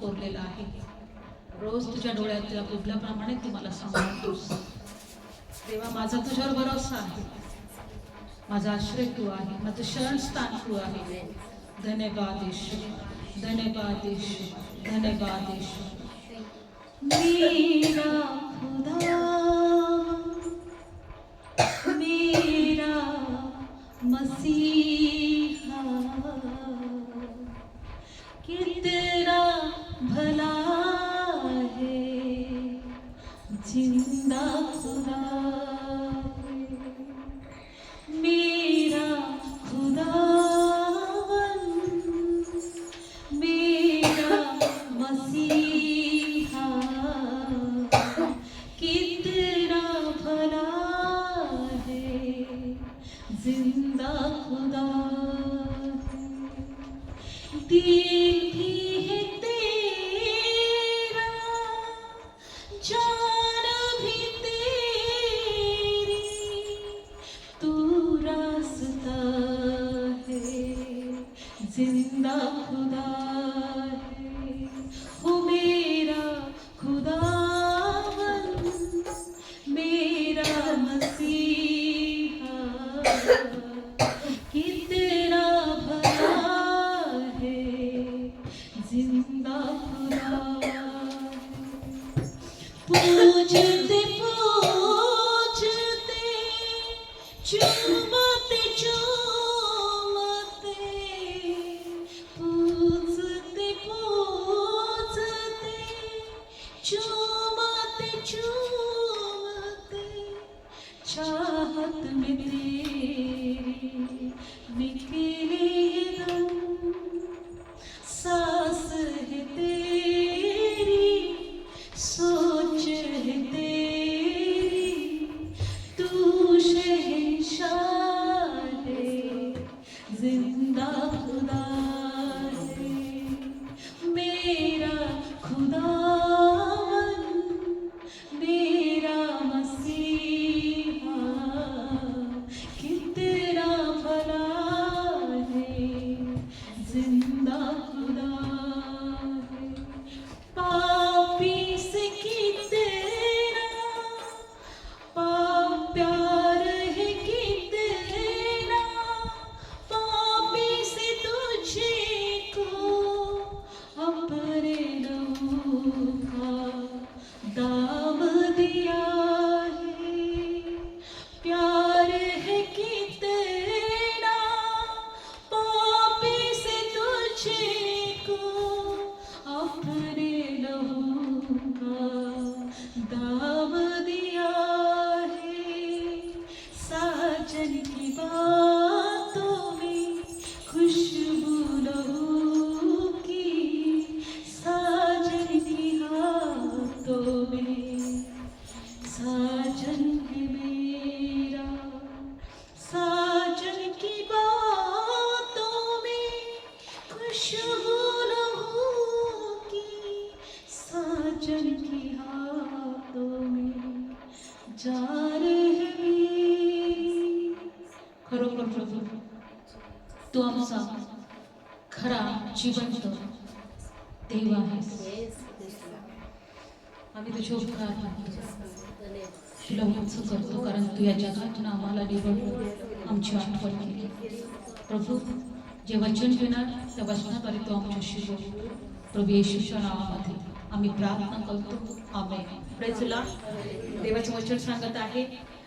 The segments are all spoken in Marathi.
कोरलेला आहे. रोज तुझ्या डोळ्यातल्या बुबल्याप्रमाणे तू मला सांभाळतोस. देवा, माझा तुझ्यावर भरोसा आहे. माझा आश्रय तू आहे, माझं शरणस्थान तू आहे. धन्यवाद ईश्वर, धन्यवाद ईश्वर, धन्यवाद ईश्वर. मेरा खुदा, मेरा मसीहा, कितना भला है, जिंदा खुदा है. मेरा खुदावन, मेरा मसीहा, कितना भला है, जिंदा खुदा है. दिल भी है तेरा, जान भी तेरी, तू रास्ता है, जिंदा खुदा है. हो मेरा खुदावन, मेरा मसीहा, कितना भला है, जिंदा खुदा है. पूजते पूजते, चूमते चूमते, पूजते पूजते, चूमते चूमते, चाहत में तेरी निकले दम, सांस है तेरी, सोच है तेरी, तू शहंशाह है, जिंदा खुदा है. मेरा खुदावन, मेरा मसीहा, कितना भला है, जिंदा खुदा है. पापी से कितना पाप प्यार है, कितना पापी से तुझको अपने लहू का दाम दिया है. प्यार है कितना पापी से तुझको अपने लहू का दाम दिया है. साजन की बातों में खुशबू लहू की, साजन की हाथों में साजन है मेरा. साजन की बातों में खुशबू लहू की, साजन की हाथों में जान है मेरी. खरोखर प्रभू, तू आमचा खरा जिवंत देव आहेस. आम्ही तुझे उपकार मानतो, तुला उंच करतो, कारण तू या जगातून आम्हाला निवडून आमची आठवण केली. प्रभू, जे वचन घेणार त्या वचनाद्वारे तू आमच्याशी बोल. प्रभू येशूच्या नावामध्ये आम्ही प्रार्थना करतो, आमेन. Praise the Lord. देवाचं वचन सांगत आहे,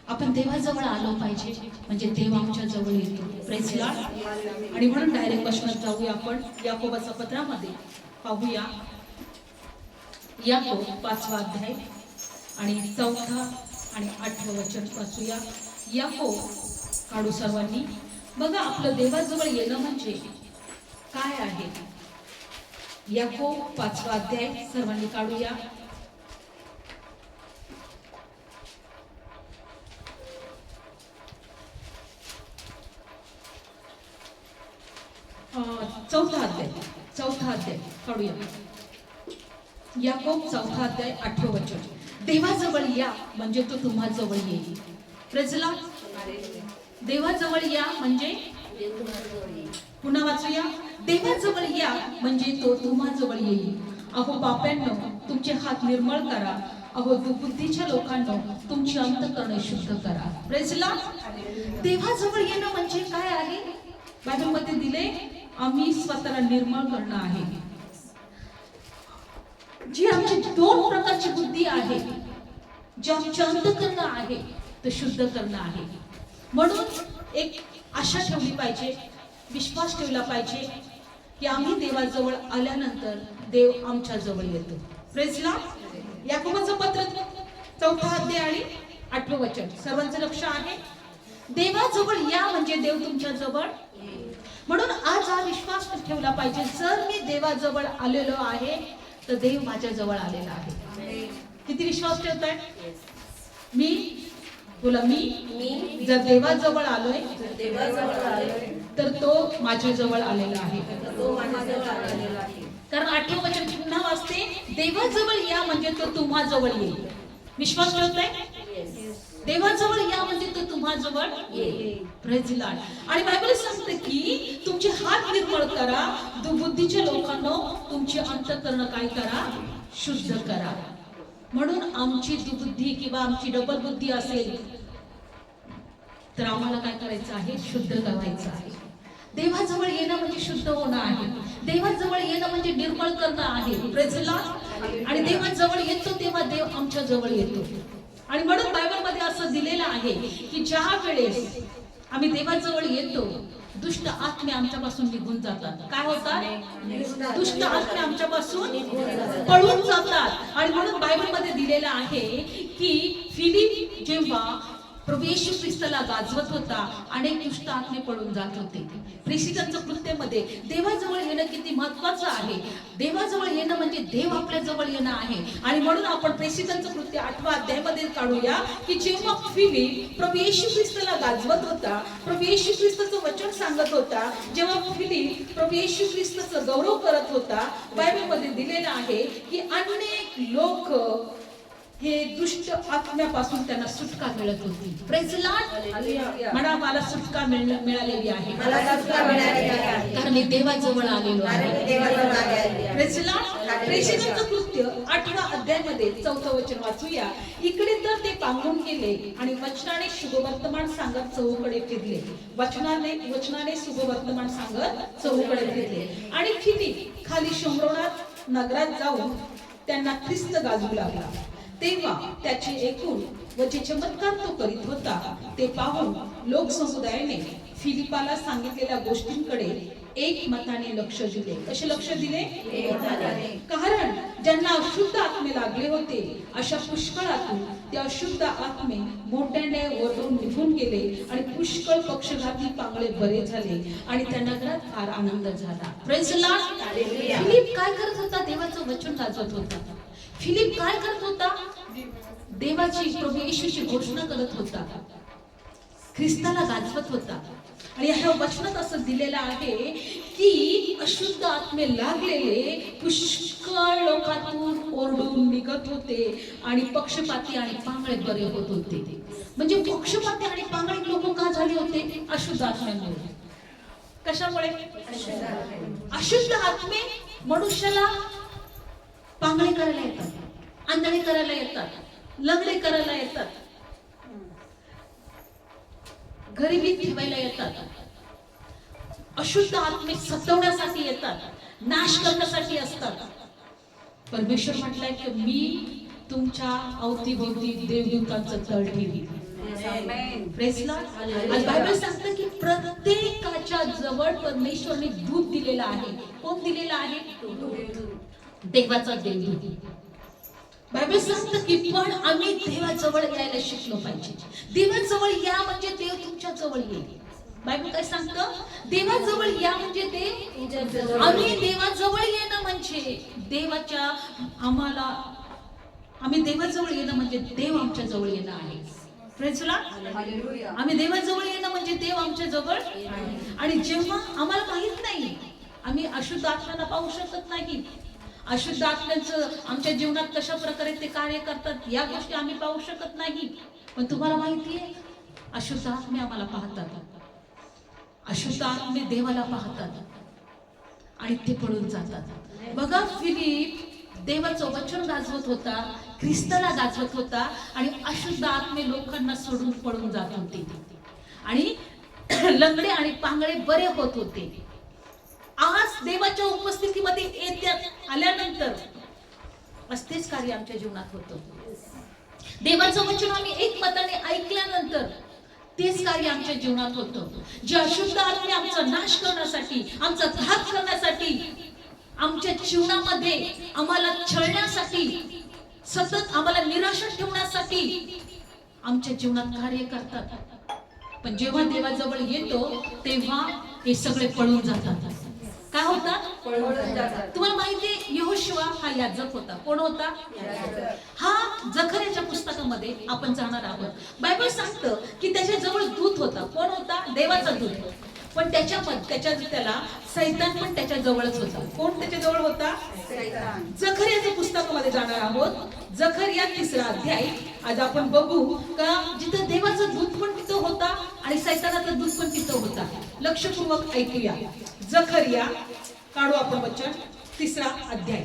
आपण देवाजवळ आलो पाहिजे, म्हणजे देव आमच्या जवळ येतो. Praise the Lord. आणि म्हणून डायरेक्ट वचनात जाऊया आपण. याकोबाच्या पत्रामध्ये पाहूया, याकोब 5वा अध्याय आणि 4 आणि 8 वचन वाचूया. याकोब काढू सर्वांनी. बघा, आपलं देवाजवळ येणं म्हणजे काय आहे. याकोब 5वा अध्याय सर्वांनी काढूया. चौथा अध्याय काढूया. याकोब 4 अध्याय 8 वचन. देवाजवळ या म्हणजे तो तुम्हा जवळ येईल. Praise the Lord. देवाजवळ या म्हणजे पुन्हा वाचूया. देवाजवळ या म्हणजे तो तुम्हाजवळ येईल. अहो पाप्यांनो तुमचे हात निर्मळ करा, अहो दुर्बुद्धीच्या लोकांनो तुमची अंतःकरणे शुद्ध करा. Praise Lord. देवाजवळ येणं म्हणजे काय आहे? बायबलमध्ये दिले, आम्ही स्वतःला निर्मळ करणं आहे. जी आमची दोन प्रकारची बुद्धी आहे, जे आमचे अंतःकरण आहे ते शुद्ध करणं आहे. म्हणून एक आशा ठेवली पाहिजे, विश्वास ठेवला पाहिजे की आम्ही देवाजवळ आल्यानंतर देव आमच्या जवळ येतो. Praise Lord. याकोबाचं पत्र 4 अध्याय आणि 8 वचन सर्वांचं लक्ष आहे. देवाजवळ या म्हणजे देव तुमच्या जवळ. म्हणून आज हा विश्वास ठेवला पाहिजे, जर मी देवाजवळ आलेलो आहे तर देव माझ्या जवळ आलेला आहे. किती विश्वास ठेवताय? मी बोला, मी जर देवाजवळ आलोय तर तो माझ्या जवळ आलेला आहे. कारण 8 वचन पुन्हा वाचते, देवाजवळ या म्हणजे तो तुम्हा जवळ येईल. विश्वास ठेवताय? देवाजवळ या म्हणजे तो तुम्हा जवळ येईल. Praise Lord. आणि बायबल सांगते की तुमचे हात निर्मळ करा, दुर्बुद्धीच्या लोकांनो तुमची अंतःकरण काय करा? शुद्ध करा. म्हणून आमची दुर्बुद्धी किंवा आमची डबल बुद्धी असेल तर आम्हाला काय करायचं आहे? शुद्ध करायचं आहे. देवाजवळ येणं म्हणजे शुद्ध होणं आहे. देवाजवळ येणं म्हणजे निर्मळ करणं आहे. Praise Lord. आणि देवाजवळ येतो तेव्हा देव आमच्या जवळ येतो. आणि म्हणून बायबलमध्ये असं दिलेलं आहे की ज्या वेळेस आम्ही देवाजवळ येतो दुष्ट आत्मे आमच्यापासून निघून जातात. काय होतात? दुष्ट आत्मे आमच्यापासून पळून जातात. आणि म्हणून बायबलमध्ये दिलेलं आहे की फिलिप जेव्हा प्रभू येशू ख्रिस्ताला गाजवत होता, अनेक दुष्ट आत्मे पळून जात होते. प्रेषितांच्या कृत्यामध्ये देवाजवळ येणं किती महत्वाचं आहे. देवाजवळ येणं म्हणजे देव आपल्या जवळ येणं आहे. आणि म्हणून आपण प्रेषितांचं कृत्य 8व्या अध्यायामध्ये काढूया की जेव्हा फिलिप प्रभू येशू ख्रिस्ताला गाजवत होता, प्रभू येशू ख्रिस्ताचं वचन सांगत होता, जेव्हा फिलिप प्रभू येशू ख्रिस्ताचं गौरव करत होता, बायबलमध्ये दिलेलं आहे की अनेक लोक हे दुष्ट आत्म्यापासून त्यांना सुटका मिळत होती. Praise Lord. म्हणा, मला सुटका मिळालेली आहे, कारण मी देवाजवळ आलेलो आहे. Praise Lord. प्रेषितांचं कृत्य 8व्या अध्यायामध्ये 4 वचन वाचूया. इकडे तर ते पांगून गेले आणि वचनाने शुभवर्तमान सांगत चहूकडे फिरले. वचनाने शुभवर्तमान सांगत चहूकडे फिरले. आणि फिलिप खाली शोम्रोनात नगरात जाऊन त्यांना ख्रिस्त गाजवू लागला. तेव्हा त्याचे एकूण व जे चमत्कार तो करीत होता ते पाहून लोकसमुदायाने फिलिपाला सांगितलेल्या गोष्टींकडे एकमताने लक्ष दिले. कसे लक्ष दिले? कारण ज्यांना अशुद्ध आत्मे लागले होते अशा पुष्कळातून ते अशुद्ध आत्मे मोठ्याने वरून निघून गेले आणि पुष्कळ पक्षघाती पांगळे बरे झाले आणि त्या नगरात फार आनंद झाला. Praise Lord. फिलिप काय करत होता? देवाचं वचन गाजवत होता. फिलिप काय करत होता? देवाची, प्रभू येशूची घोषणा करत होता, ख्रिस्ताला गाजवत होता. आणि ह्या वचनात असं दिलेलं आहे की अशुद्ध आत्मे लागलेले पुष्कळ लोकांतून ओरडून निघत होते आणि पक्षपाती आणि पांगळे बरे होत होते. म्हणजे पक्षपाती आणि पांगळे लोक का झाले होते? अशुद्ध आत्म्यामुळे. कशामुळे? अशुद्ध आत्मे मनुष्याला पांगळे करायला येतात, आंधळे करायला येतात, लंगडे करायला येतात, गरिबीत ठेवायला येतात. अशुद्ध आत्मे सतवण्यासाठी येतात, नाश करण्यासाठी असतात. परमेश्वर म्हटलंय की मी तुमच्या अवतीभोवती देवदूतांचं तळ ठेवीन. Praise Lord. आज बायबल सांगतं की प्रत्येकाच्या जवळ परमेश्वरने दूत दिलेला आहे. कोण दिलेला आहे? देवाचा देवदूत. बायबल सांगतं की पण आम्ही देवाजवळ यायला शिकलो पाहिजे. देवाजवळ या म्हणजे देव तुमच्या जवळ येईल. बायबल काय सांगतं? देवाजवळ या म्हणजे देव, आम्ही देवाजवळ येणं म्हणजे देवाच्या आम्ही देवाजवळ येणं म्हणजे देव आमच्या जवळ येणं आहे. Praise Lord. आम्ही देवाजवळ येणं म्हणजे देव आमच्या जवळ. आणि जेव्हा आम्हाला माहित नाही, आम्ही अशुद्ध आत्म्याला पाहू शकत नाही, अशुद्ध आत्म्याचं आमच्या जीवनात कशा प्रकारे ते कार्य करतात या गोष्टी आम्ही पाहू शकत नाही. पण तुम्हाला माहिती आहे, अशुद्ध आत्मे आम्हाला पाहतात, अशुद्ध आत्मे देवाला पाहतात आणि ते पळून जातात. बघा, फिलिप देवाचं वचन गाजवत होता, ख्रिस्ताला गाजवत होता आणि अशुद्ध आत्मे लोकांना सोडून पळून जात होते आणि लंगडे आणि पांगळे बरे होत होते. आज देवाच्या उपस्थितीमध्ये येत्यात आल्यानंतर असतेच कार्य आमच्या जीवनात होतं. देवाचं वचन आम्ही एकमताने ऐकल्यानंतर तेच कार्य आमच्या जीवनात होतं. जे अशुद्ध आत्मे आमचा नाश करण्यासाठी, आमचा घात करण्यासाठी, आमच्या जीवनामध्ये आम्हाला छळण्यासाठी, सतत आम्हाला निराशा ठेवण्यासाठी आमच्या जीवनात कार्य करतात. पण जेव्हा देवाजवळ येतो तेव्हा हे सगळे पळून जातात. काय होतात? पळून जातात. तुम्हाला माहितीये यहोशुआ हा याजक होता. कोण होता? हा जकर्याच्या पुस्तकामध्ये आपण जाणार आहोत. बायबल सांगतं की त्याच्या जवळ दूत होता. कोण होता? देवाचा दूत. पण त्याला सैतान पण त्याच्या जवळच होता. कोण त्याच्या जवळ होता? सैतान. जकर्याच्या पुस्तकामध्ये जाणार आहोत. जकर्या 3रा अध्याय. आज आपण बघू का जिथं देवाचा दूत पण तिथं होता आणि सैतानाचा दूत पण तिथं होता. लक्षपूर्वक ऐकूया. जकर्या काढू आपण वचन 3रा अध्याय.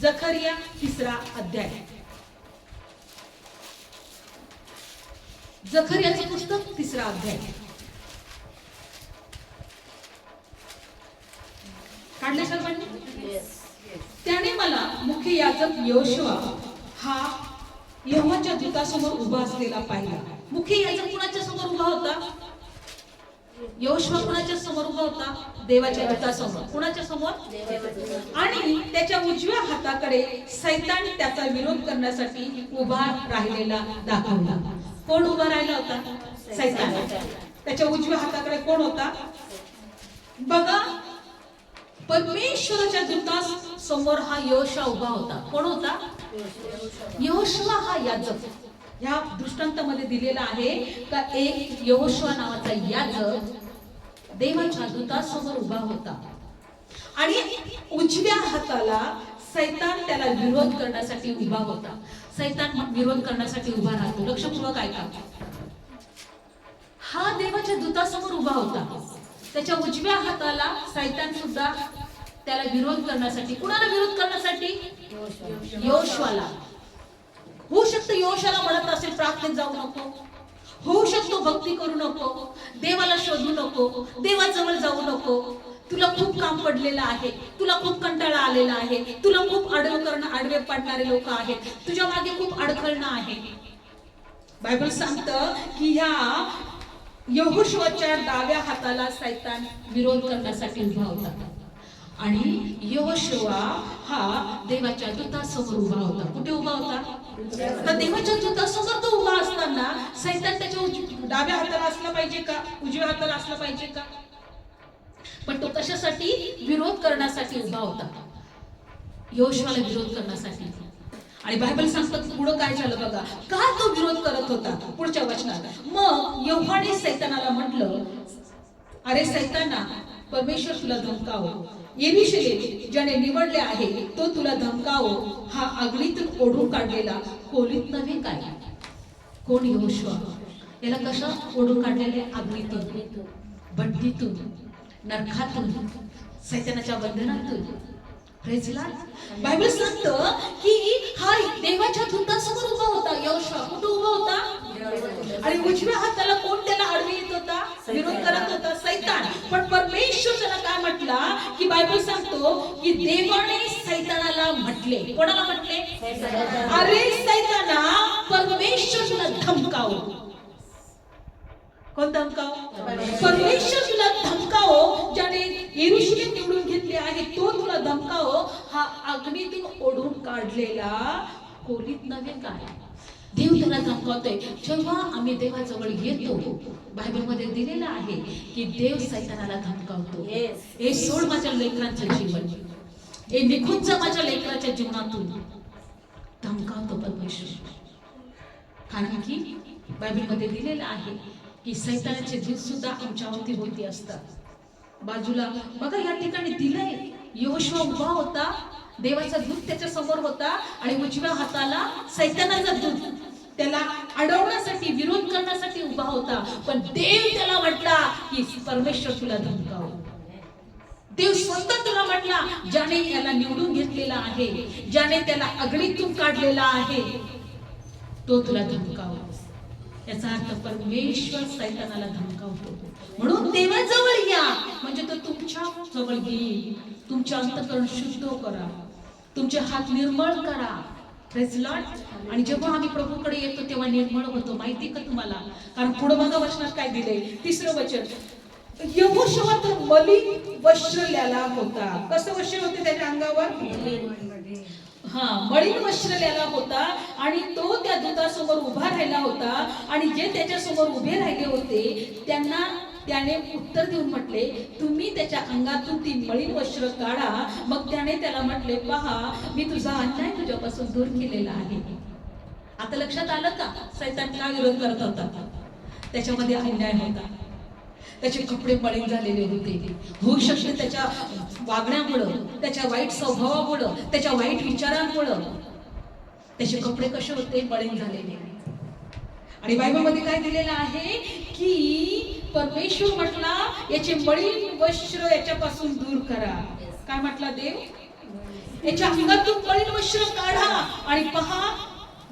जकर्या 3रा अध्याय. जकर्याचं पुस्तक 3रा अध्याय. काढले सर्वांनी? त्याने मला मुख्य याजक यहोशुआ हा यहोवाच्या दूतासमोर उभा असलेला पाहिला. मुख्य याजक कुणाच्या समोर उभा होता? यहोशुआ कुणाच्या समोर उभा होता? देवाच्या दूतासमोर. कुणाच्या समोर? आणि त्याच्या उजव्या हाताकडे सैतान त्याचा विरोध करण्यासाठी उभा राहिलेला दाखवला. कोण उभा राहिला होता? सैतान. त्याच्या उजव्या हाताकडे कोण होता? बघा, परमेश्वराच्या दूतासमोर हा यहोशुआ उभा होता. कोण होता? यहोशुआ हा याजक. या दृष्टांतामध्ये दिलेला आहे का एक यहोशुआ नावाचा याजक देवाच्या दूतासमोर उभा होता आणि उजव्या हाताला सैतान त्याला विरोध करण्यासाठी उभा होता. सैतान विरोध करण्यासाठी उभा राहतो. लक्षपूर्वक ऐका. हा देवाच्या दूतासमोर उभा होता. त्याच्या उजव्या हाताला सैतान सुद्धा त्याला विरोध करण्यासाठी. कुणाला विरोध करण्यासाठी? यहोशुआला. होऊ शकतं यहोशुआला म्हणत असेल प्रार्थनेत जाऊ नको, होऊ शकतो भक्ती करू नको, देवाला शोधू नको, देवाजवळ जाऊ नको, तुला खूप काम पडलेलं आहे, तुला खूप कंटाळा आलेला आहे, तुला खूप आडवे पाडणारे लोक आहेत, तुझ्या मागे खूप अडखळणं आहे. बायबल सांगतं की ह्या यहोशुआच्या डाव्या हाताला सैतान विरोध करण्यासाठी उभा होता आणि यहोशुआ हा देवाच्या दूतासमोर उभा होता. कुठे उभा होता? तर देवाच्या दूतासमोर तो उभा असताना सैतान त्याच्या डाव्या हाताला असला पाहिजे का? उजव्या हाताला असला पाहिजे का? पण तो कशासाठी? विरोध करण्यासाठी उभा होता. यहोशुआला विरोध करण्यासाठी. आणि बायबल सांगतात पुढे काय झालं बघा. का तो विरोध करत होता? पुढच्या वचनात. मग यहोवाने सैतानाला म्हटलं, अरे सैताना, परमेश्वर तुला धमकावो, यरूशलेम ज्याने निवडले आहे तो तुला धमकावो. हा आगीतून ओढून काढलेला खोलीत नव्हे काय? कोण? यहोशुआ. याला कसं ओढून काढलेले? आगीतून, भट्टीतून, नरकातून, सैतानाच्या बंधनातून. Praise Lord. बायबल सांगतं की हा देवाच्या दूतासमोर उभा होता. यहोशुआ कुठे उभा होता? आणि उजव्या हाताला कोण त्याला अडवी येत होता? विरोध करत होता? सैतान. पण परमेश्वर त्याला काय म्हटला की बायबल सांगतो की देवाने सैतानाला म्हटले. कोणाला म्हटले? अरे सैताना, परमेश्वर तुला धमकावो. कोण धमकावो? परमेश्वर तुला धमकावो. ज्याने यरूशलेम निवडून घेतले आहे तो तुला धमकावो. हा अग्नीतून ओढून काढलेला खोलीत नव्हे काय? देव त्याला धमकावतोय. जेव्हा आम्ही देवाजवळ येतो, बायबल मध्ये दिलेलं आहे की देव सैतानाला धमकावतो. हे सोड माझ्या लेकरांचं जीवन, हे निघून जा माझ्या लेकराच्या जीवनातून. धमकावतो परमेश्वर. कारण की बायबल मध्ये दिलेलं आहे की सैतानाचे दूत सुद्धा आमच्यावरती होती असतात. बाजूला बघा या ठिकाणी दिलंय. यहोशुआ उभा होता, देवाचा दूत त्याच्या समोर होता आणि उजव्या हाताला सैतानाचा दूत त्याला अडवण्यासाठी, विरोध करण्यासाठी उभा होता. पण देव त्याला म्हटला की परमेश्वर तुला धमकावो. देव स्वतः तुला म्हटला, ज्याने याला निवडून घेतलेला आहे, ज्याने त्याला अग्नीतून काढलेला आहे, तो तुला धमकाव. याचा अर्थ परमेश्वर सैतानाला धमकावतो. म्हणून देवाजवळ या, म्हणजे तो तुमच्या जवळ येईल. तुमचे अंतःकरण शुद्ध करा, तुमचे हात निर्मळ करा. Praise Lord. आणि जेव्हा आम्ही प्रभूकडे येतो तेव्हा निर्मळ होतो. माहिती का तुम्हाला? कारण पुढे बघा वचनात काय दिले, 3रं वचन. यहोशुआ तर मलिन वस्त्रल्याला होता. कसं वस्त्र होते त्याच्या अंगावर? मलिन वस्त्रल्याला होता. आणि तो त्या दूतासमोर उभा राहिला होता. आणि जे त्याच्या समोर उभे राहिले होते त्यांना त्याने उत्तर देऊन म्हटले, तुम्ही त्याच्या अंगातून ती मलिन वस्त्र काढा. मग त्याने त्याला म्हटले, पहा, मी तुझा अन्याय तुझ्यापासून दूर केलेला आहे. आता लक्षात आलं का सैतान का विरोध करत होता? त्याच्यामध्ये अन्याय होता. त्याचे कपडे मलिन झालेले होते. होऊ शकते त्याच्या वागण्यामुळं, त्याच्या वाईट स्वभावामुळं, त्याच्या वाईट विचारांमुळं त्याचे कपडे कसे होते? मलिन झालेले. आणि बायबलमध्ये काय दिलेलं आहे की परमेश्वर म्हटला, याचे मलिन वस्त्र याच्यापासून दूर करा. काय म्हटला देव? याच्या अंगातून मलिन वस्त्र काढा आणि पहा,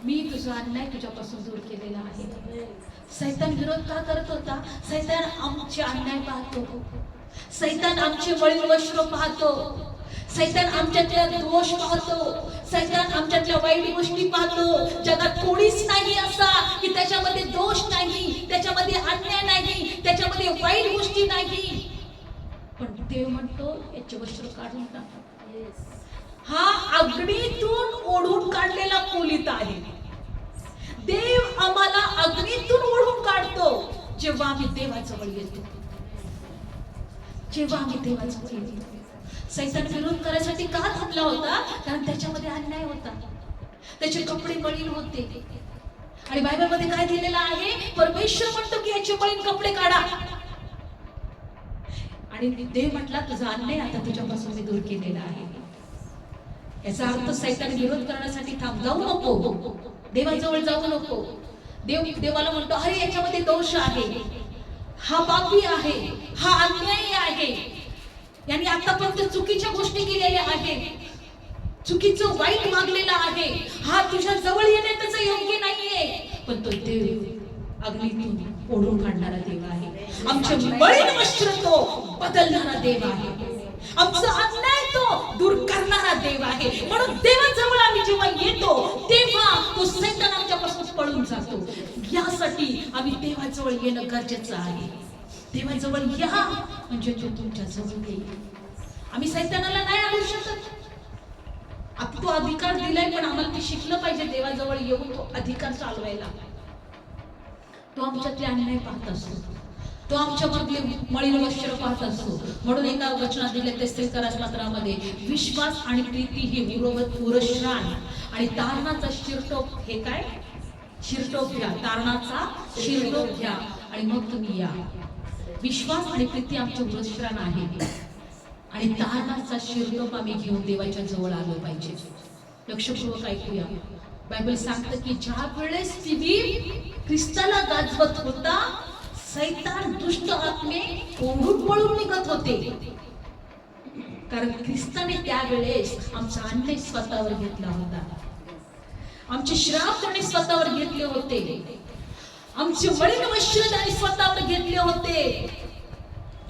मी तुझा अन्याय तुझ्यापासून दूर केलेला आहे. सैतान विरोध का करत होता? सैतान आमचे अन्याय पाहतो, सैतान आमचे मलिन वस्त्र पाहतो, सैतान आमच्यातल्या दोष पाहतो, सैतान आमच्यातल्या वाईट गोष्टी पाहतो. जगात कोणीच नाही असा की त्याच्यामध्ये दोष नाही, त्याच्यामध्ये अन्याय नाही, त्याच्यामध्ये वाईट गोष्टी नाही. पण देव म्हणतो, याचे वस्त्र काढून टाका. हा अग्नीतून ओढून काढलेला कोलित आहे. देव आम्हाला अग्नीतून ओढून काढतो जेव्हा आम्ही देवाजवळ येतो. जेव्हा आम्ही देवाजवळ येतो. सैतान विरोध करायसाठी का थांबला होता? कारण त्याच्यामध्ये अन्याय होता, त्याचे कपडे मलिन होते. आणि बायबलमध्ये काय दिलेलं आहे? परमेश्वर म्हणतो की याचे मलिन कपडे काढा. आणि देव म्हटला, तुझा अन्याय आता तुझ्यापासून मी दूर केलेला आहे. याचा अर्थ सैतान विरोध करण्यासाठी जाऊ नको, देवाजवळ जाऊ नको. देवाला म्हणतो, अरे याच्यामध्ये दोष आहे, हा पापी आहे, हा अन्यायी आहे, यांनी आतापर्यंत चुकीच्या गोष्टी केलेल्या आहेत, चुकीचं वाईट वागलेला आहे, हा तुझ्या जवळ येणे त्याचं योग्य नाहीये. पण तो देव अग्नीतून ओढून काढणारा देव आहे. आमचे मलिन वस्त्र तो बदलणारा देव आहे. आमचा अन्याय तो दूर करणारा देव आहे. म्हणून देवाजवळ आम्ही जेव्हा येतो तेव्हा तो सैतान आमच्यापासून पळून जातो. यासाठी आम्ही देवाजवळ येणं गरजेचं आहे. देवाजवळ या म्हणजे तो तुमच्या जवळ येईल. आम्ही सैतानाला नाही आणू शकत. आता तो अधिकार दिलाय, पण आम्हाला ते शिकलं पाहिजे देवाजवळ येऊन तो अधिकार चालवायला. तो आमच्यातले अन्याय पाहत असतो, तो आमच्या मधले मलिन वस्त्र पाहत असतो. म्हणून एका वचनात दिले ते पत्रामध्ये, विश्वास आणि प्रीती ही उरश्राण आणि तारणाचा शिरटोप. हे काय? शिरटोप घ्या, तारणाचा शिरटोप घ्या आणि मग तुम्ही या. विश्वास आणि प्रीती आमचे उरश्राण आहे आणि तारणाचा शिरटोप आम्ही घेऊन देवाच्या जवळ आलो पाहिजे. लक्षपूर्वक ऐकूया. बायबल सांगतं की ज्या वेळेस फिलिप ख्रिस्ताला गाजवत होता, सैतान दुष्ट आत्मे ओढून पळून निघत होते. कारण ख्रिस्ताने त्यावेळेस आमचा अन्याय स्वतःवर घेतला होता, आमचे श्राप त्याने स्वतःवर घेतले होते, आमचे मलिन वस्त्र त्याने स्वतःवर घेतले होते.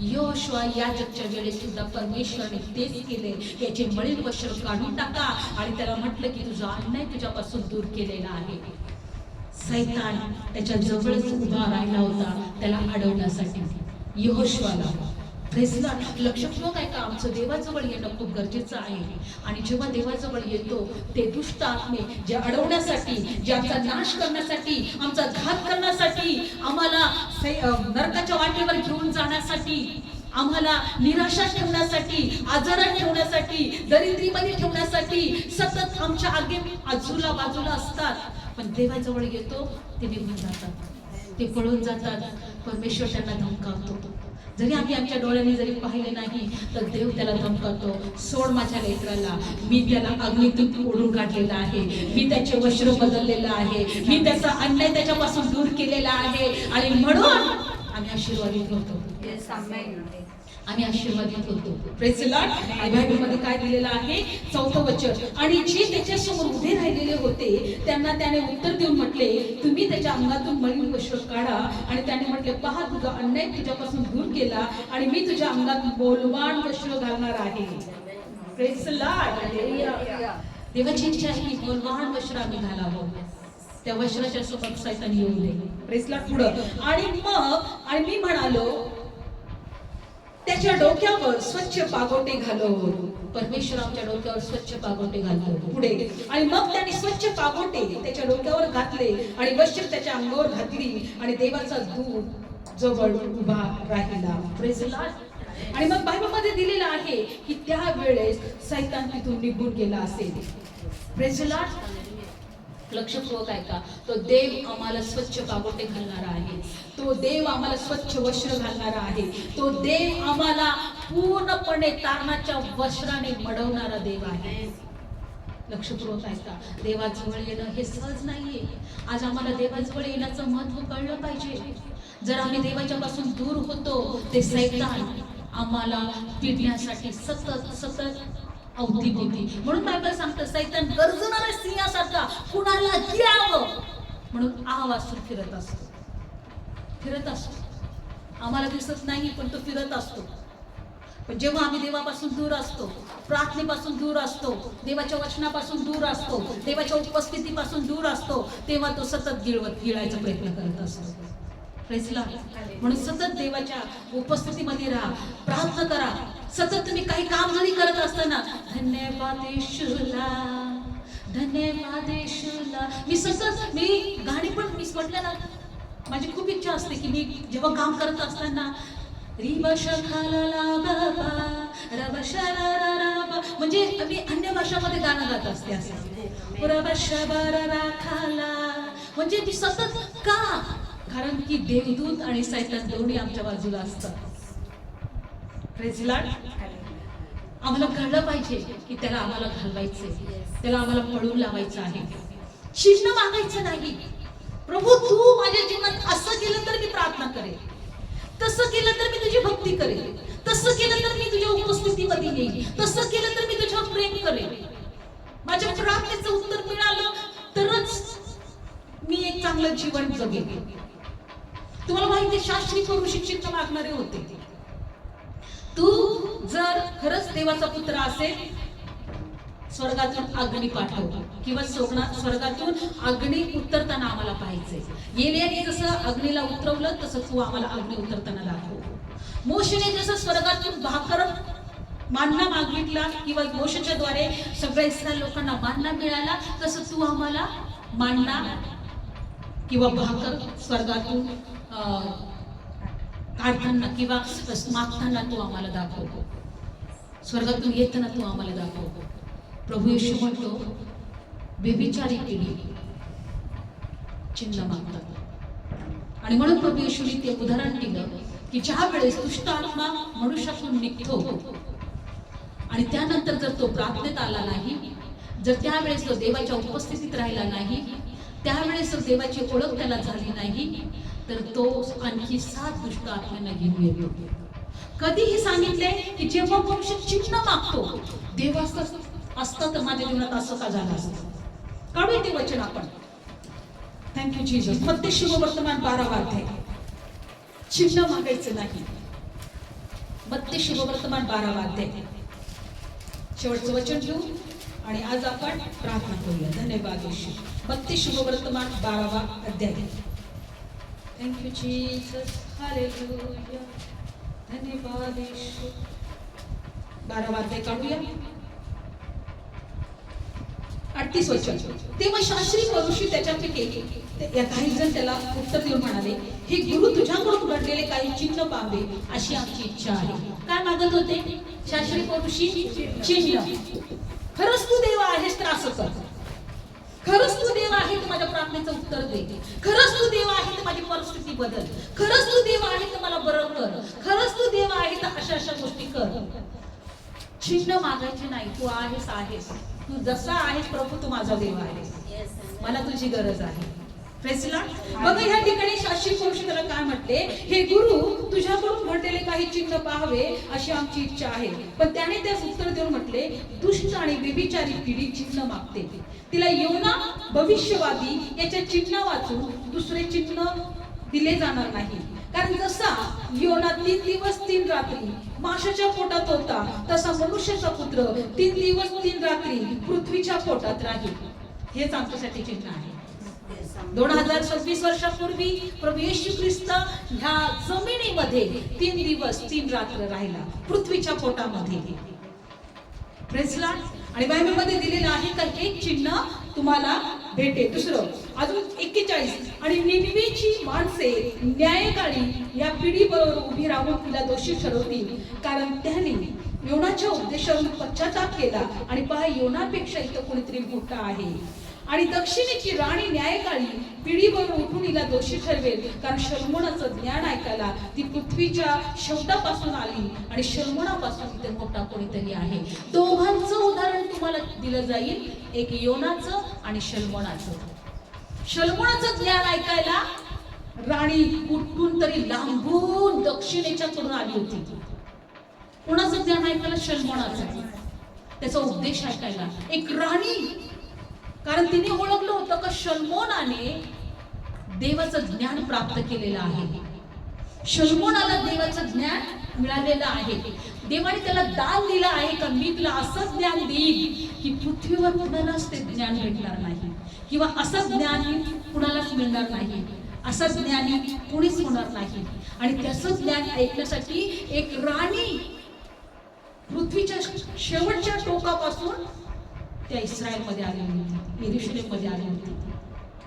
यहोशुआ याजकच्या वेळेस सुद्धा परमेश्वराने तेच केले. याचे मलिन वस्त्र काढून टाका आणि त्याला म्हटलं की तुझा अन्याय तुझ्यापासून दूर केलेला आहे. सैतान त्याच्या जवळच उभा राहिला होता त्याला अडवण्यासाठी. यहोशुआला लक्षपूर्वक आहे का? आमचं देवाजवळ येणं खूप गरजेचं आहे. आणि जेव्हा देवाजवळ येतो ते दुष्ट आत्मे जे अडवण्यासाठी, जे आमचा नाश करण्यासाठी, आमचा घात करण्यासाठी, आम्हाला नरकाच्या वाटेवर घेऊन जाण्यासाठी, आम्हाला निराशात ठेवण्यासाठी, आजारात ठेवण्यासाठी, दरिद्रीमध्ये ठेवण्यासाठी सतत आमच्या आजूला बाजूला असतात. पण देवाजवळ येतो ते निघून जातात, ते पळून जातात. परमेश्वर त्यांना धमकावतो. जरी आम्ही आमच्या डोळ्यांनी जरी पाहिले नाही तर देव त्याला धमकावतो, सोड माझ्या लेकराला, मी त्याला अग्नीतून ओढून काढलेला आहे, मी त्याचे वस्त्र बदललेलं आहे, मी त्याचा अन्याय त्याच्यापासून दूर केलेला आहे. आणि म्हणून आम्ही आशीर्वादित होतो. आम्ही आशीर्वादित होतो. Praise the Lord. आणि बायबलमध्ये काय दिलेलं आहे? 4थं वचन. आणि जे त्याच्यासमोर उभे राहिलेले होते त्यांना त्याने उत्तर देऊन म्हटले, तुम्ही त्याच्या अंगातून मलिन वस्त्र काढा. आणि त्याने म्हटले, पहा तुझा अन्याय तुझ्यापासून दूर केला आणि मी तुझ्या अंगात बोलवान वस्त्र घालणार आहे. Praise the Lord. देवाची इच्छा आहे की बोलवान वस्त्र आम्ही घालावं. त्या वस्त्राच्या सोबत सैतान येऊ नये. Praise the Lord. पुढं आणि मी म्हणालो, त्याच्या डोक्यावर स्वच्छ पागोटे घालो. परमेश्वर आमच्या डोक्यावर स्वच्छ पागोटे घालतो. पुढे आणि मग त्याने स्वच्छ पागोटे त्याच्या डोक्यावर घातले आणि वस्त्र त्याच्या अंगावर घातली आणि देवाचा दूत जवळ उभा राहिला. Praise the Lord. आणि मग बायबलमध्ये दिलेलं आहे की त्यावेळेस सैतान तिथून निघून गेला असेल. Praise the Lord. लक्षपूर्वक ऐका. तो देव आम्हाला स्वच्छ पागोटे घालणारा आहे. तो देव आम्हाला स्वच्छ वस्त्र घालणारा आहे. तो देव आम्हाला पूर्णपणे तारणाच्या वस्त्राने मडवणारा देव आहे. लक्षपूर्वक ऐका. देवाजवळ येणं हे सहज नाहीये. आज आम्हाला देवाजवळ येण्याचं महत्त्व कळलं पाहिजे. जर आम्ही देवाच्या पासून दूर होतो ते सैतान आम्हाला पिडण्यासाठी सतत अवतीभोवती. म्हणून बायबल सांगतं, सैतान गर्जणाऱ्या सिंहासारखा कुणाला गिळावं म्हणून आवासून फिरत असतो. आम्हाला दिसत नाही पण तो फिरत असतो. पण जेव्हा आम्ही देवापासून दूर असतो, प्रार्थनेपासून दूर असतो, देवाच्या वचनापासून दूर असतो, देवाच्या उपस्थितीपासून दूर असतो, तेव्हा तो सतत गिळायचा प्रयत्न करत असतो. Praise the Lord. म्हणून सतत देवाच्या उपस्थितीमध्ये राहा, प्रार्थना करा. सतत तुम्ही काही काम जरी करत असताना धन्यवाद येशूला, धन्यवाद येशूला. मी गाणी पण म्हटलं ना, माझी खूप इच्छा असते की मी जेव्हा काम करत असताना म्हणजे मी अन्य भाषामध्ये गाणं गात असते. असं म्हणजे मी सतत का? कारण की देवदूत आणि सैतान दोन्ही आमच्या बाजूला असतात. Praise the Lord. आम्हाला कळलं पाहिजे की त्याला आम्हाला घालवायचे, त्याला आम्हाला पळून लावायचं आहे. चिन्ह मागायचं नाही. प्रभू तू माझ्या जीवनात असं केलं तर मी प्रार्थना करेन, तसं केलं तर मी तुझी भक्ती करेन, तसं केलं तर मी तुझ्या उपस्थितीमध्ये येईन, तसं केलं तर मी तुझ्यावर प्रेम करेन. माझ्या प्रार्थनेचं उत्तर मिळालं तरच मी एक चांगलं जीवन जगेन. तुम्हाला माहिती, शास्त्री करून शिक्षित मागणारे होते. तू जर खरंच देवाचा पुत्र असेल, स्वर्गातून अग्नी पाठव, किंवा स्वर्गातून अग्नी उतरताना आम्हाला पाहायचंय. एलियाने जसं अग्नीला उतरवलं तसं तू आम्हाला अग्नी उतरताना दाखव. मोशेने जसं स्वर्गातून भाकर मानना मागितला किंवा मोशेच्या द्वारे सगळ्या इस्रायल लोकांना मानना मिळाला, तसं तू आम्हाला मानना किंवा भाकर स्वर्गातून काढताना किंवा मागताना तू आम्हाला दाखव. स्वर्गातून येताना तू आम्हाला दाखव. प्रभू येशू म्हणतो, बेबिचारी पिढी चिन्ह मागतात. आणि म्हणून प्रभू येशूने ते उदाहरण दिलं की ज्या वेळेस दुष्ट आत्मा मनुष्यातून निघतो आणि त्यानंतर जर तो प्रार्थनेत आला नाही, जर त्यावेळेस तो देवाच्या उपस्थितीत राहिला नाही, त्यावेळेस देवाची ओळख त्याला झाली नाही, तर तो आणखी 7 दुष्ट आत्म्यांना घेऊन येतो. कधीही सांगितले की जेव्हा मनुष्य चिन्ह मागतो, देव असतं तर माझ्या जीवनात असं का झालं असतं. काढू ते वचन आपण. Thank you Jesus. मत्ती शुभवर्तमान 12 अध्याय. चिन्ह मागायचं नाही. मत्ती शुभवर्तमान 12 अध्याय. शेवटचं वचन घेऊ आणि आज आपण प्रार्थना करूया. धन्यवाद येशू. मत्ती शुभवर्तमान 12 अध्याय. Thank you Jesus. हालेलुया. धन्यवाद येशू. 12 अध्याय काढूया. 38 वचन. तेव्हा शास्त्री फरीसी त्याच्यापैकी काही जण त्याला उत्तर देऊन म्हणाले, हे गुरु तुझ्याकडून घडलेले काही चिन्ह पाहावे अशी आमची इच्छा आहे. काय मागत होते शास्त्री फरीसी? चिन्ह. खरंच तू देव आहेस तर असं कर. खरंच तू देव आहे तर माझ्या प्रार्थनेचं उत्तर दे. खरंच तू देव आहे तर माझी परिस्थिती बदल. खरंच तू देव आहे तर मला बरं कर. खरंच तू देव आहे तर अशा गोष्टी कर. चिन्ह मागायचे नाही. तू आहेस. तू जसा आहेस प्रभू, तू माझा देव आहेस. मला तुझी गरज आहे. बघा ह्या ठिकाणी शास्त्री पुरुष त्याला काय म्हटले, हे गुरु तुझ्याकडून घडलेले काही चिन्ह पाहावे अशी आमची इच्छा आहे. पण त्याने त्यास उत्तर देऊन म्हटले, दुष्ट आणि व्यभिचारी पिढी चिन्ह मागते. तिला योना भविष्यवादी याच्या चिन्ह वाचून दुसरे चिन्ह दिले जाणार नाही. कारण जसा योना 3 दिवस 3 रात्री माशाच्या पोटात होता, तसा मनुष्याचा पुत्र 3 दिवस 3 रात्री पृथ्वीच्या पोटात राहील. हेच आमच्यासाठी चिन्ह आहे. 2026 वर्षापूर्वी प्रभू येशू ख्रिस्त ह्या जमिनीमध्ये 3 दिवस 3 रात्र राहिला पृथ्वीच्या पोटामध्ये. Praise Lord. आणि बायबलमध्ये दिलेलं आहे का एक चिन्ह तुम्हाला भेटेल. दुसरं अजून 41, आणि निनिवेची माणसे न्यायकाळी या पिढीबरोबर उभी राहून तिला दोषी ठरवतील, कारण त्यांनी योनाच्या उपदेशावरून पश्चाताप केला. आणि पहा, योनापेक्षा इथं कोणीतरी मोठा आहे. आणि दक्षिणेची राणी न्यायकाळी पिढीबरोबर उठून हिला दोषी ठरवेल, कारण शल्मोनाचं ज्ञान ऐकायला ती पृथ्वीच्या शेवटापासून आली आणि शल्मोनापासून इथे मोठा कोणीतरी आहे. दोघांचं उदाहरण तुम्हाला दिलं जाईल, एक योनाचं आणि शल्मोनाचं. शल्मोनाचं ज्ञान ऐकायला राणी कुठून तरी लांबून दक्षिणेच्या कडून आली होती. कोणाचं ज्ञान ऐकायला? शल्मोनाचं. त्याचा उपदेश ऐकायला एक राणी, कारण तिने ओळखलं होतं का शल्मोनाने देवाचं ज्ञान प्राप्त केलेलं आहे. शल्मोनाला देवाचं ज्ञान मिळालेलं आहे. देवाने त्याला दान दिलं आहे का मी तुला असं ज्ञान देईन की पृथ्वीवर कुणालाच ते ज्ञान भेटणार नाही, किंवा असं ज्ञान कुणालाच मिळणार नाही, असं ज्ञानी कुणीच होणार नाही. आणि त्याचं ज्ञान ऐकण्यासाठी एक राणी पृथ्वीच्या शेवटच्या टोकापासून त्या इस्रायलमध्ये आलेली होती, यरुशलेममध्ये आली होती.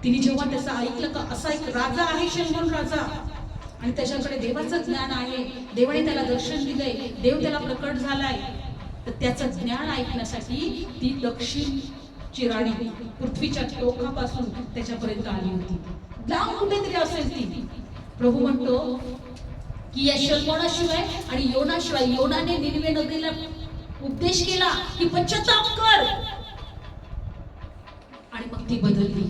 तिने जेव्हा त्याचं ऐकलं का असा एक राजा आहे शल्मोन राजा, आणि त्याच्याकडे देवाचं ज्ञान आहे, देवाने त्याला दर्शन दिलंय, देव त्याला प्रकट झालाय, तर त्याचं ज्ञान ऐकण्यासाठी ती दक्षिणची राणी पृथ्वीच्या टोकापासून त्याच्यापर्यंत आली होती. लांब कुठेतरी असेल ती. प्रभू म्हणतो की या शल्मोनाशिवाय आणि योनाशिवाय, योनाने निनवे नगरीला उपदेश केला की पश्चाताप कर, आणि मग ती बदलली.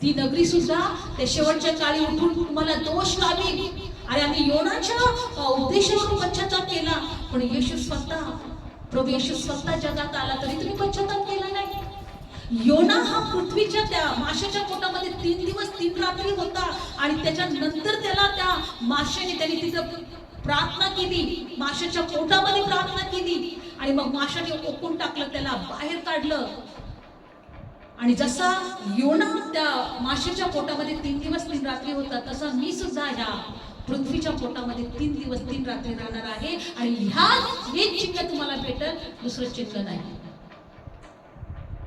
ती नगरी सुद्धा त्या शेवटच्या काळी उठून तुम्हाला दोष लावेल. आणि आम्ही योनाच्या उपदेशावरून पश्चाताप केला, पण येशू स्वतः, प्रभू येशू स्वतः जगात आला तरी तुम्ही पश्चाताप केला नाही. योना हा पृथ्वीच्या त्या माशाच्या पोटामध्ये 3 दिवस 3 रात्री होता, आणि त्याच्यानंतर त्याला त्या माशाने त्यांनी तिथं प्रार्थना केली, माशाच्या पोटामध्ये प्रार्थना केली, आणि मग माशाने ओकून टाकलं, त्याला बाहेर काढलं. आणि जसा योना त्या माशाच्या पोटामध्ये 3 दिवस 3 रात्री होता, तसा मी सुद्धा ह्या पृथ्वीच्या पोटामध्ये 3 दिवस 3 रात्री राहणार आहे. आणि हेच चिन्ह तुम्हाला भेटल, दुसरं चिन्ह नाही.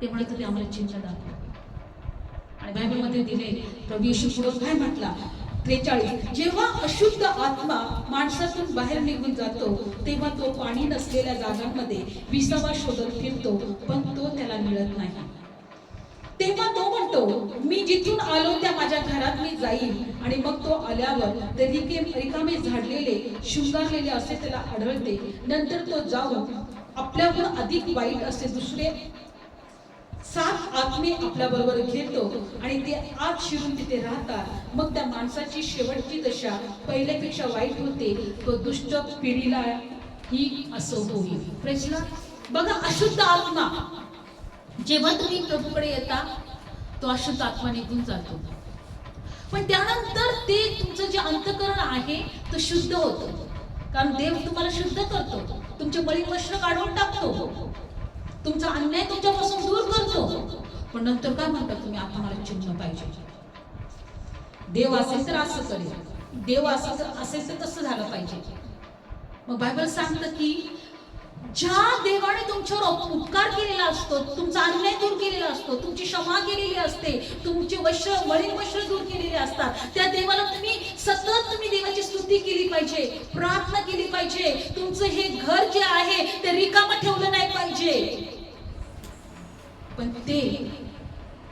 ते म्हणत होते आम्हाला चिन्ह दाखव. आणि बायबलमध्ये दिले, प्रभू येशू पुढे काय म्हटला, 43, जेव्हा अशुद्ध आत्मा माणसातून बाहेर निघून जातो, तेव्हा तो पाणी नसलेल्या जागांमध्ये विसावा शोधत फिरतो, पण तो त्याला मिळत नाही. तेव्हा तो म्हणतो, मी जिथून आलो त्या माझ्या घरात मी जाईल. आणि मग तो आल्यावर ते रिकामे झाडलेले शृंगारलेले असे त्याला आढळते. नंतर तो जाऊन आपल्यावर अधिक वाईट असे दुसरे 7 आत्मे आपल्या बरोबर घेतो, आणि ते आत शिरून तिथे राहतात. मग त्या माणसाची शेवटची दशा पहिल्यापेक्षा वाईट होते, तो दुष्ट पिढीला ही असं होईल. Praise Lord. बघा, अशुद्ध आत्मा जेव्हा तुम्ही प्रभूकडे येता, तो अशुद्ध आत्मा निघून जातो, पण त्यानंतर ते तुमचं जे अंतःकरण आहे तो शुद्ध होतं. कारण देव तुम्हाला शुद्ध करतो, तुमचे मलिन वस्त्र काढून टाकतो, तुमचा अन्याय तुमच्यापासून दूर करतो. पण नंतर काय म्हणतात तुम्ही, आता मला चिन्ह पाहिजे. देव असेल तर असं करेल, देव असेल तर तसं झालं पाहिजे. मग बायबल सांगतं की ज्या देवाने तुमच्यावर उपकार केलेला असतो, तुमचा अन्याय दूर केलेला असतो, तुमची क्षमा केलेली असते, तुमचे मलिन वस्त्र दूर केलेले असतात, त्या देवाला तुम्ही देवाची स्तुती केली पाहिजे, प्रार्थना केली पाहिजे. तुमचं हे घर जे आहे ते रिकामं ठेवलं नाही पाहिजे. पण ते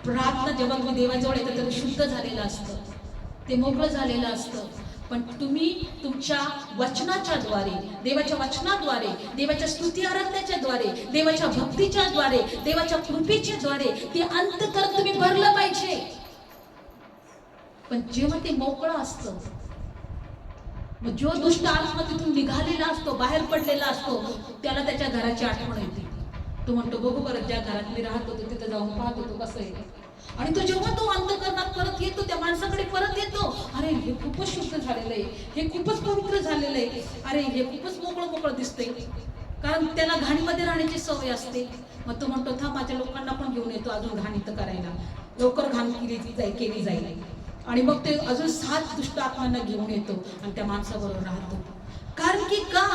प्रार्थना जेव्हा तुम्ही देवाजवळ येतात तर शुद्ध झालेलं असतं, ते मोकळं झालेलं असतं. पण तुम्ही तुमच्या वचनाच्या द्वारे, देवाच्या वचनाद्वारे, देवाच्या स्तुती आराधनेच्या द्वारे, देवाच्या भक्तीच्या द्वारे, देवाच्या कृपेच्या द्वारे ते अंतःकरण तुम्ही भरलं पाहिजे. पण जेव्हा ते मोकळं असतं, मग जो दुष्ट आत्मा तिथून निघालेला असतो, बाहेर पडलेला असतो, त्याला त्याच्या घराची आठवण येते. तो म्हणतो बघू बरं, ज्या घरात मी राहत होतो तिथे जाऊन पाहत होतो कसं आहे. आणि तो जेव्हा तो अंतःकरणात परत येतो, त्या माणसाकडे परत येतो, अरे हे खूपच शुद्ध झालेलं आहे, हे खूपच पवित्र झालेलं आहे, अरे हे खूपच मोकळं मोकळं दिसतंय. कारण त्याला घाणीमध्ये राहण्याची सवय असते. मग तो म्हणतो था माझ्या लोकांना पण घेऊन येतो अजून घाणीत करायला, लवकर घाण केली जाईल. आणि मग ते अजून 7 दुष्ट आत्म्यांना घेऊन येतो आणि त्या माणसाबरोबर राहतो. कारण की का,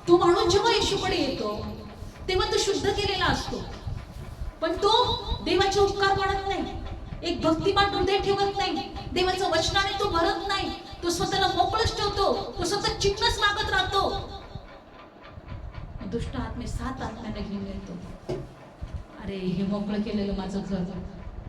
तो माणूस जेव्हा येशूकडे येतो तेव्हा तो शुद्ध केलेला असतो, पण तो देवाचे उपकार मानत नाही, एक भक्तिमान हृदय ठेवत नाही, देवाचं वचनाने तो भरत नाही, तो स्वतःला मोकळच ठेवतो, तो सतत चिन्हच मागत राहतो. दुष्ट आत्मे 7 आत्म्यांना घेऊन येतो. अरे हे मोकळं केलेलं माझं घर,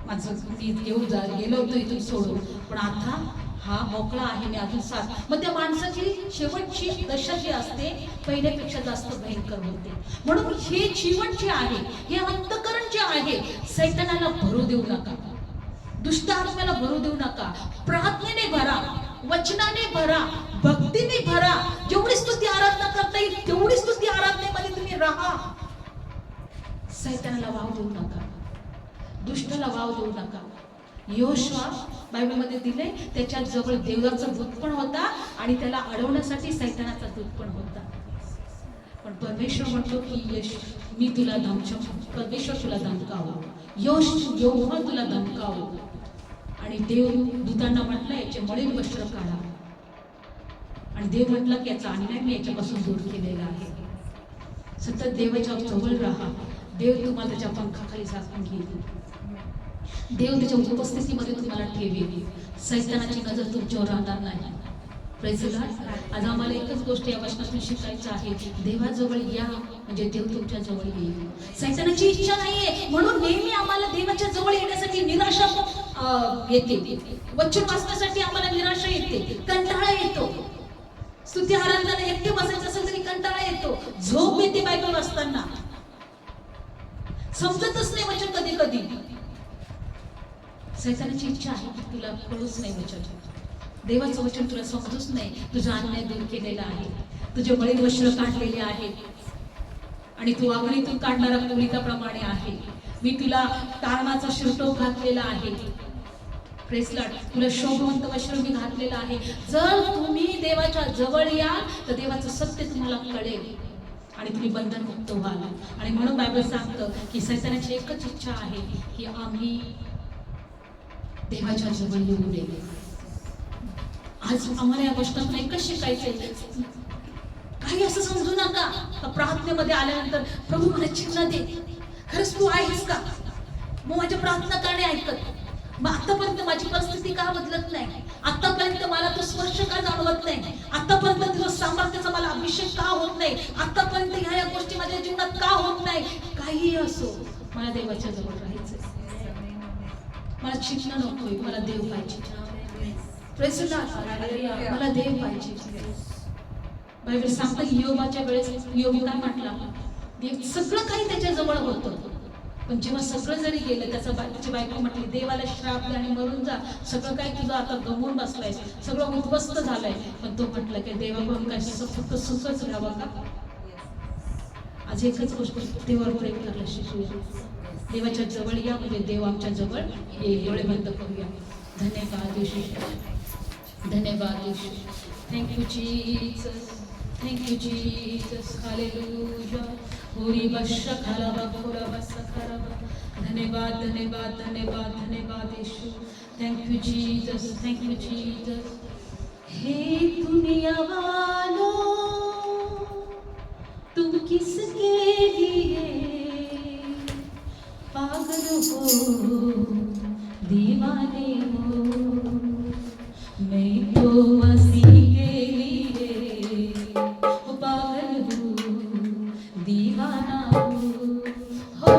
माझं मी गेलो होतो इथून सोडून, पण आता हा मोकळा आहे, मी अजून 7. मग त्या माणसाची शेवटची दशा जी असते पहिल्यापेक्षा जास्त भयंकर होते. म्हणून हे जीवन जे आहे, हे अंतःकरण जे आहे, सैतानाला भरू देऊ नका, दुष्ट आत्म्याला भरू देऊ नका. प्रार्थनेने भरा, वचनाने भरा, भक्तीने भरा. जेवढी स्तुती आराधना करता येईल तेवढी स्तुती आराधनेमध्ये तुम्ही राहा. सैतानाला वाव देऊ नका, दुष्टाला वाव देऊ नका. योशुआ बायबलमध्ये दिले, त्याच्या जवळ देवाचा दूत पण होता आणि त्याला अडवण्यासाठी सैतानाचा दूत पण होता. पण परमेश्वर म्हणतो की मी तुला परमेश्वर तुला धमकावो, यहोवा तुला धमकावो. आणि देव दूतांना म्हटलं याचे मळील वस्त्र काढा. आणि देव म्हटलं की याचा अन्याय मी याच्यापासून दूर केलेला आहे. सतत देवाच्या जवळ राहा, देव तुम्हाला त्याच्या पंखाखाली झाकून घेईल, देव त्याच्या उपस्थितीमध्ये तुम्हाला ठेवेल, सैतानाची नजर तुमच्यावर राहणार नाही. Praise the Lord. आज आम्हाला एकच गोष्ट या वचनातून शिकायचं आहे, देवाजवळ या म्हणजे देव तुमच्या जवळ येईल. सैतानाची इच्छा नाहीये, म्हणून नेहमी आम्हाला देवाच्या जवळ येण्यासाठी निराशा येते, वचन वाचण्यासाठी आम्हाला निराशा येते, कंटाळा येतो. स्तुती आराधनाला एकटे बसायचं असेल तरी कंटाळा येतो, झोप येते बायबल वाचताना, समजतच नाही वचन कधी कधी. सैतानाची इच्छा आहे की तुला कळूच नाही वचन, देवाचं वचन तुला समजूच नाही, तुझा अन्याय दूर केलेला आहे, तुझे मळील वस्त्र काढलेले आहे आणि तू अग्नीतून काढणारा कोलिताप्रमाणे आहे. मी तुला तारणाचा शिरटोप घातलेला आहे. Praise the Lord. तुला शोभवंत वस्त्र मी घातलेलं आहे. जर तुम्ही देवाच्या जवळ याल तर देवाचं सत्य तुम्हाला कळेल आणि तुम्ही बंधनमुक्त व्हाल. आणि म्हणून बायबल सांगतं की सैतानाची एकच इच्छा आहे की आम्ही देवाच्या जवळ येऊ नये. आज आम्हाला या गोष्टात एकच शिकायचंय, काही असं समजू नका प्रार्थनेमध्ये आल्यानंतर प्रभू मला चिन्ह दे, खरंच तू आहेस का, मग माझ्या प्रार्थना का नाही ऐकत, मग आतापर्यंत माझी परिस्थिती का बदलत नाही, आतापर्यंत मला तो स्पर्श का जाणवत नाही, आतापर्यंत तुझा सामर्थ्याचा मला अभिषेक का होत नाही, आतापर्यंत ह्या गोष्टी माझ्या जीवनात का होत नाही. काही असो, मला देवाच्या जवळ राहायचंय, मला चिन्ह नकोय, मला देव पाहिजे. Praise the Lord. मला देव पाहिजे. बायबल सांगतं की योबाच्या वेळेस योब काय म्हटला, देव सगळं काही त्याच्या जवळ होतं, पण जेव्हा सगळं जरी गेलं, त्याची बायको म्हटली देवाला श्राप दे आणि मरून जा, सगळं काही तुझं आता गमवून बसलाय, सगळं उद्ध्वस्त झालंय. पण तो म्हटलं की देवाकडून काय फक्त सुखच घ्यावं का. आज एकच गोष्ट, देवावर प्रेम करायला शिकूया, देवाच्या जवळ या म्हणजे देव आमच्या जवळ येईल. डोळे बंद करूया. धन्यवाद येशू, धन्यवाद Yeshu. Thank you Jesus, thank you Jesus. Hallelujah. होरी बश्श खराबा खोरा बस खराबा. धन्यवाद धन्यवाद धन्यवाद धन्यवाद Yeshu. Thank you Jesus, thank you Jesus. हे दुनिया वालों तुम किसके लिए पागल हो, दीवाने हो, मैं तो मसीह के लिए पागल हूँ, दीवाना हूँ, हो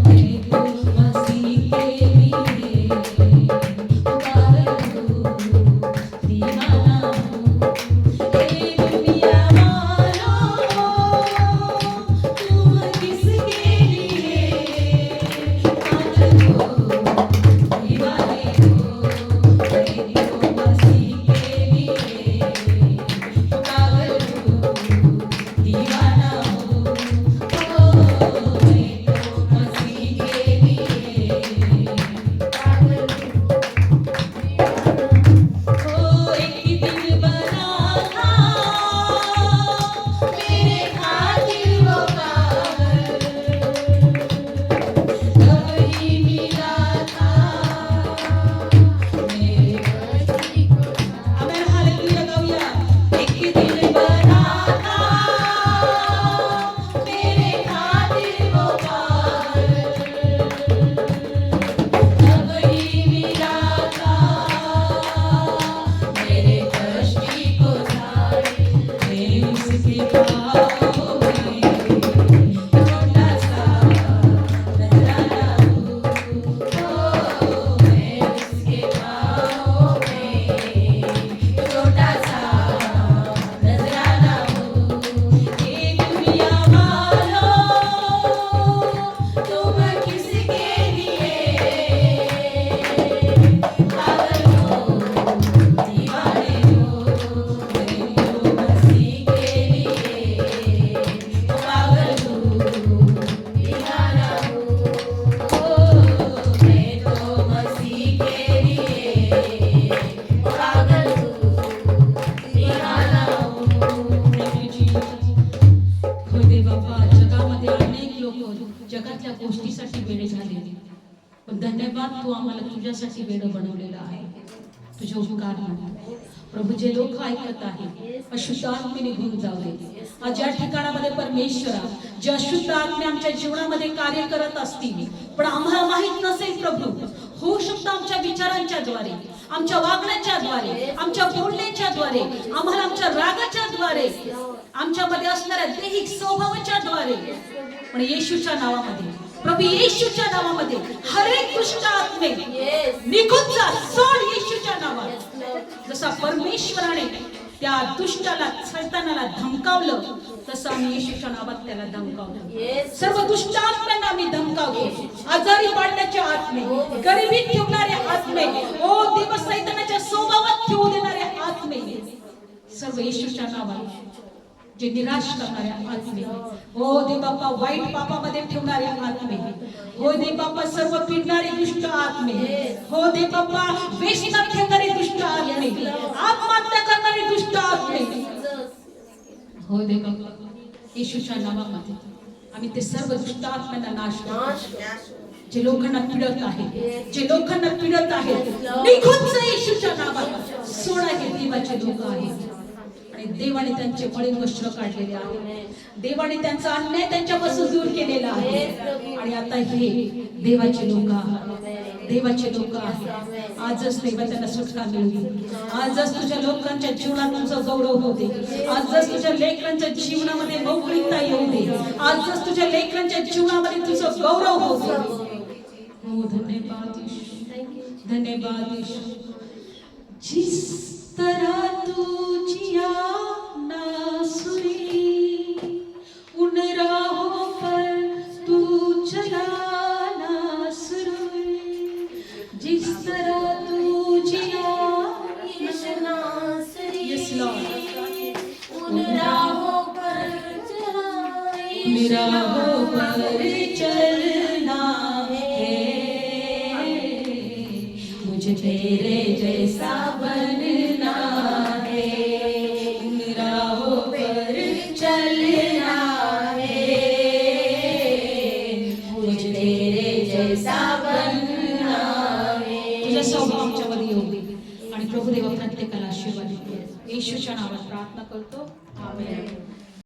मैं तो मसीह के लिए पागल हूँ, दीवाना हूँ. हे दुनिया वालों तुम किसके लिए पागल हो, दीवाने हो. पण धन्यवाद, तू आम्हाला तुझ्यासाठी वेळ बनवलेला आहे. तुझे उपकार म्हणतो प्रभू. जे लोक ऐकत आहे अशुद्ध आत्मे निघून जाऊ दे. आज या ठिकाणामध्ये परमेश्वरा, जे अशुद्ध आत्मे आमच्या जीवनामध्ये कार्य करत असतील पण आम्हाला माहित नसेल प्रभू, होऊ शकतं आमच्या विचारांच्या द्वारे, आमच्या वागण्याच्या द्वारे, आमच्या बोलण्याच्या द्वारे, आम्हाला आमच्या रागाच्या द्वारे, आमच्यामध्ये असणाऱ्या दैहिक स्वभावाच्या द्वारे, पण येशूच्या नावामध्ये प्रभू, येशूच्या नावामध्ये हर एक दुष्ट आत्मे निघून जा, सोड येशूच्या नावात. जसा परमेश्वराने त्या दुष्टाला, सैतानाला धमकावलं, तसं आम्ही येशूच्या नावात त्याला धमकावलं. सर्व दुष्ट आत्म्यांना आम्ही धमकावतो. आजारी पाडण्याचे आत्मे, गरिबीत ठेवणारे आत्मे, ओ देव, सैतानाच्या स्वभावात ठेवू देणारे आत्मे, सर्व येशूच्या नावात. जे निराश करणारे आत्मे, हो दे बाप्पा, वाईट पापामध्ये ठेवणारे आत्मे, हो दे बाप्पा, सर्व पिडणारे दुष्ट आत्मे, हो दे बाप्पा, वेशनात ठेवणारे दुष्ट आत्मे, आत्महत्या करणारे दुष्ट आत्मे, हो दे बाप्पा, येशूच्या नावामध्ये आम्ही ते सर्व दुष्ट आत्म्यांना नाश करतो. जे लोकांना पिडत आहे, जे लोकांना पिडत आहे, निघून जा येशूच्या नावात. सोडा, हे देवाचे लोक आहेत आणि देवाने त्यांचे मळीन वस्त्र काढलेले आहे. देवाने त्यांचा अन्याय त्यांच्यापासून दूर केलेला आहे. आणि आता हे देवाचे लोक आहेत, देवाचे लोक आहेत. आजच देवा त्यांना सुटका मिळवी. आजच तुझ्या लोकांच्या जीवनात तुझा गौरव होते. आजच तुझ्या लेकरांच्या जीवनामध्ये मौलिकता येऊ दे. आजच तुझ्या लेकरांच्या जीवनामध्ये तुझा गौरव होते. हो, धन्यवाद ईश्वर, धन्यवाद ईश्वर. जिस तरह तू जिया नासुरी, उन राहों पर तू चला नासुरी. जिस तरह तू जिया नासुरी, यस लॉर्ड, उन राहों पर चला, उन राहों पर चलना है, मुझे तेरे जैसा बनना है, उन राहों पर चलना है, मुझे तेरे जैसा बनना है. तुझा स्वभाव आमच्यामध्ये येऊ दे आणि प्रभुदेवा प्रत्येकाला आशीर्वाद दे. येशूच्या नावात प्रार्थना करतो, आमेन.